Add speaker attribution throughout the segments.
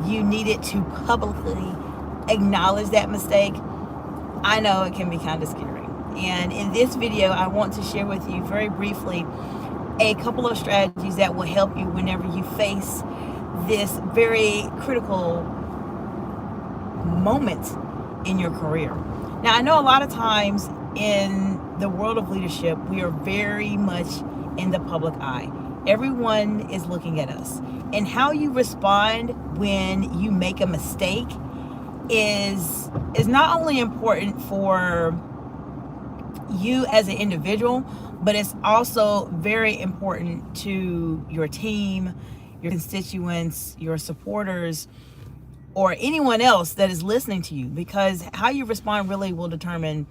Speaker 1: you needed to publicly acknowledge that mistake, I know it can be kind of scary. And in this video, I want to share with you very briefly a couple of strategies that will help you whenever you face this very critical moment in your career. Now, I know a lot of times in the world of leadership, we are very much in the public eye. Everyone is looking at us. And how you respond when you make a mistake is not only important for you as an individual, but it's also very important to your team, your constituents, your supporters, or anyone else that is listening to you, because how you respond really will determine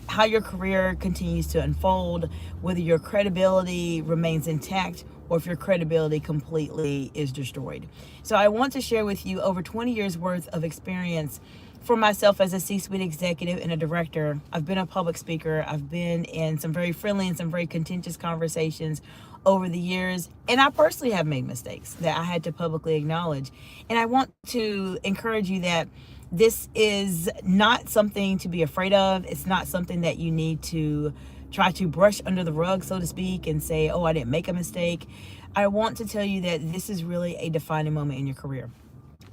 Speaker 1: how your career continues to unfold, whether your credibility remains intact or if your credibility completely is destroyed. So I want to share with you over 20 years worth of experience for myself as a C-suite executive and a director. I've been a public speaker. I've been in some very friendly and some very contentious conversations over the years. And I personally have made mistakes that I had to publicly acknowledge. And I want to encourage you that this is not something to be afraid of. It's not something that you need to try to brush under the rug, so to speak, and say, oh, I didn't make a mistake. I want to tell you that this is really a defining moment in your career.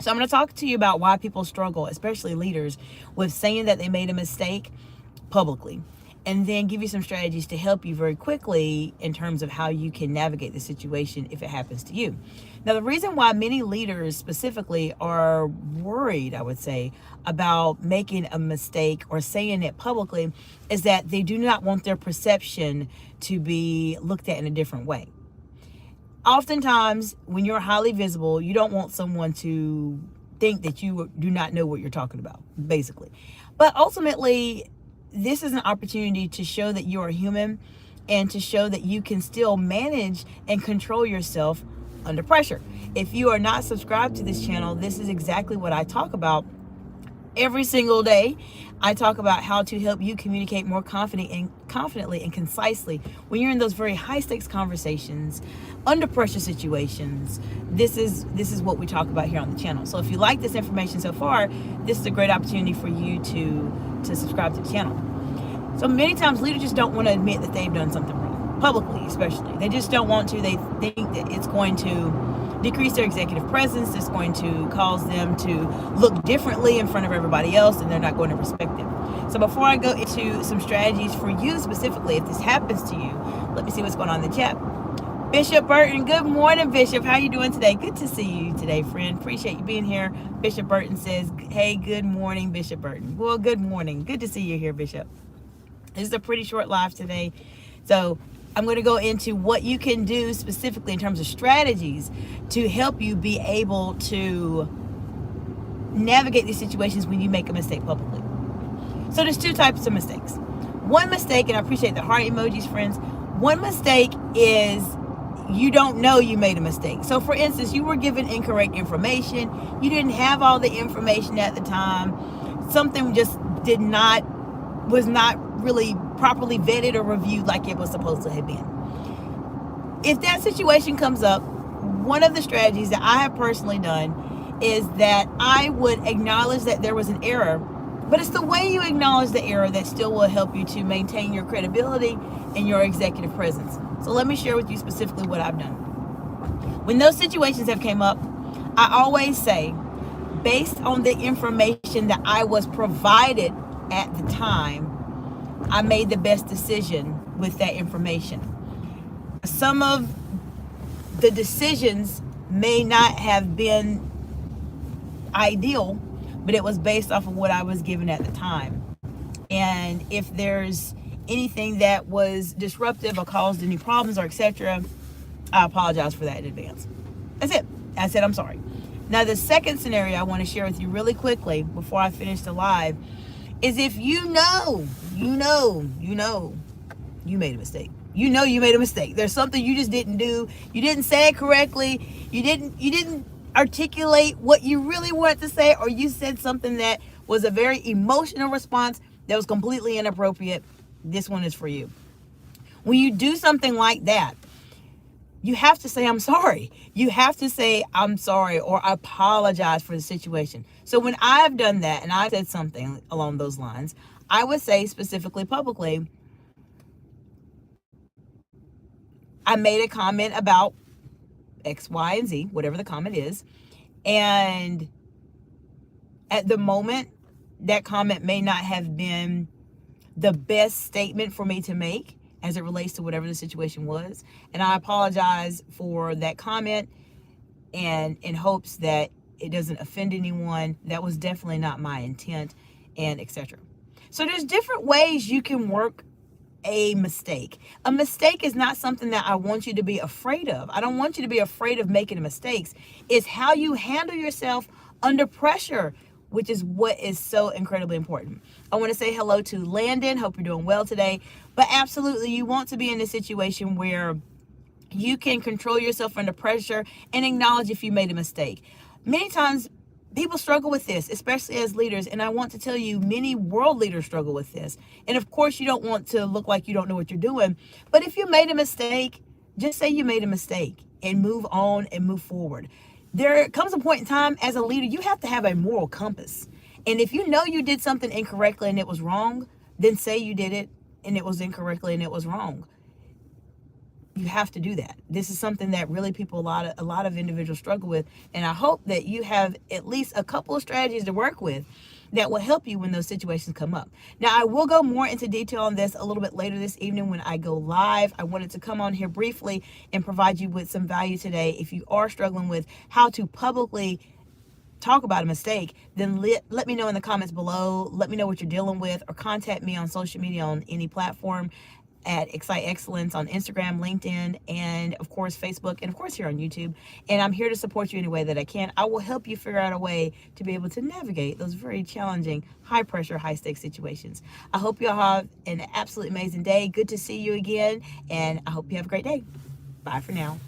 Speaker 1: So I'm going to talk to you about why people struggle, especially leaders, with saying that they made a mistake publicly, and then give you some strategies to help you very quickly in terms of how you can navigate the situation if it happens to you. Now, the reason why many leaders specifically are worried, I would say, about making a mistake or saying it publicly is that they do not want their perception to be looked at in a different way. Oftentimes, when you're highly visible, you don't want someone to think that you do not know what you're talking about, basically. But ultimately, this is an opportunity to show that you are human and to show that you can still manage and control yourself under pressure. If you are not subscribed to this channel, this is exactly what I talk about every single day. I talk about how to help you communicate more confidently and concisely when you're in those very high stakes conversations, under pressure situations. This is what we talk about here on the channel. So if you like this information so far, this is a great opportunity for you to subscribe to the channel. So many times leaders just don't want to admit that they've done something wrong, publicly especially. They just don't want to. They think that it's going to decrease their executive presence. It's going to cause them to look differently in front of everybody else, and they're not going to respect them. So before I go into some strategies for you specifically, if this happens to you, let me see what's going on in the chat. Bishop Burton, good morning, Bishop. How you doing today? Good to see you today, friend. Appreciate you being here. Bishop Burton says, hey, good morning, Bishop Burton. Well, good morning. Good to see you here, Bishop. This is a pretty short live today. So I'm going to go into what you can do specifically in terms of strategies to help you be able to navigate these situations when you make a mistake publicly. So there's two types of mistakes. One mistake, and I appreciate the heart emojis, friends. One mistake is you don't know you made a mistake. So for instance, you were given incorrect information. You didn't have all the information at the time. Something just was not really properly vetted or reviewed like it was supposed to have been. If that situation comes up, one of the strategies that I have personally done is that I would acknowledge that there was an error, but it's the way you acknowledge the error that still will help you to maintain your credibility and your executive presence. So let me share with you specifically what I've done. When those situations have came up, I always say, based on the information that I was provided at the time, I made the best decision with that information. Some of the decisions may not have been ideal, but it was based off of what I was given at the time. And if there's anything that was disruptive or caused any problems or etc., I apologize for that in advance. That's it. I said I'm sorry. Now, the second scenario I want to share with you really quickly before I finish the live is if you made a mistake. You know you made a mistake. There's something you just didn't do. You didn't say it correctly. You didn't articulate what you really wanted to say, or you said something that was a very emotional response that was completely inappropriate. This one is for you. When you do something like that, you have to say, I'm sorry. You have to say, I'm sorry, or I apologize for the situation. So when I've done that and I said something along those lines, I would say specifically publicly, I made a comment about X, Y, and Z, whatever the comment is. And at the moment, that comment may not have been the best statement for me to make as it relates to whatever the situation was. And I apologize for that comment, and in hopes that it doesn't offend anyone. That was definitely not my intent, and etc. So there's different ways you can work a mistake. A mistake is not something that I want you to be afraid of. I don't want you to be afraid of making mistakes. It's how you handle yourself under pressure, which is what is so incredibly important. I want to say hello to Landon. Hope you're doing well today. But absolutely, you want to be in a situation where you can control yourself under pressure and acknowledge if you made a mistake. Many times people struggle with this, especially as leaders. And I want to tell you, many world leaders struggle with this. And of course, you don't want to look like you don't know what you're doing. But if you made a mistake, just say you made a mistake and move on and move forward. There comes a point in time as a leader, you have to have a moral compass. And if you know you did something incorrectly and it was wrong, then say you did it and it was incorrectly and it was wrong. You have to do that. This is something that really people, a lot of individuals struggle with. And I hope that you have at least a couple of strategies to work with that will help you when those situations come up. Now, I will go more into detail on this a little bit later this evening when I go live. I wanted to come on here briefly and provide you with some value today. If you are struggling with how to publicly talk about a mistake, then let me know in the comments below. Let me know what you're dealing with, or contact me on social media on any platform at Excite Excellence on Instagram, LinkedIn, and of course Facebook, and of course here on YouTube. And I'm here to support you any way that I can. I will help you figure out a way to be able to navigate those very challenging, high pressure, high stakes situations. I hope you all have an absolutely amazing day. Good to see you again, and I hope you have a great day. Bye for now.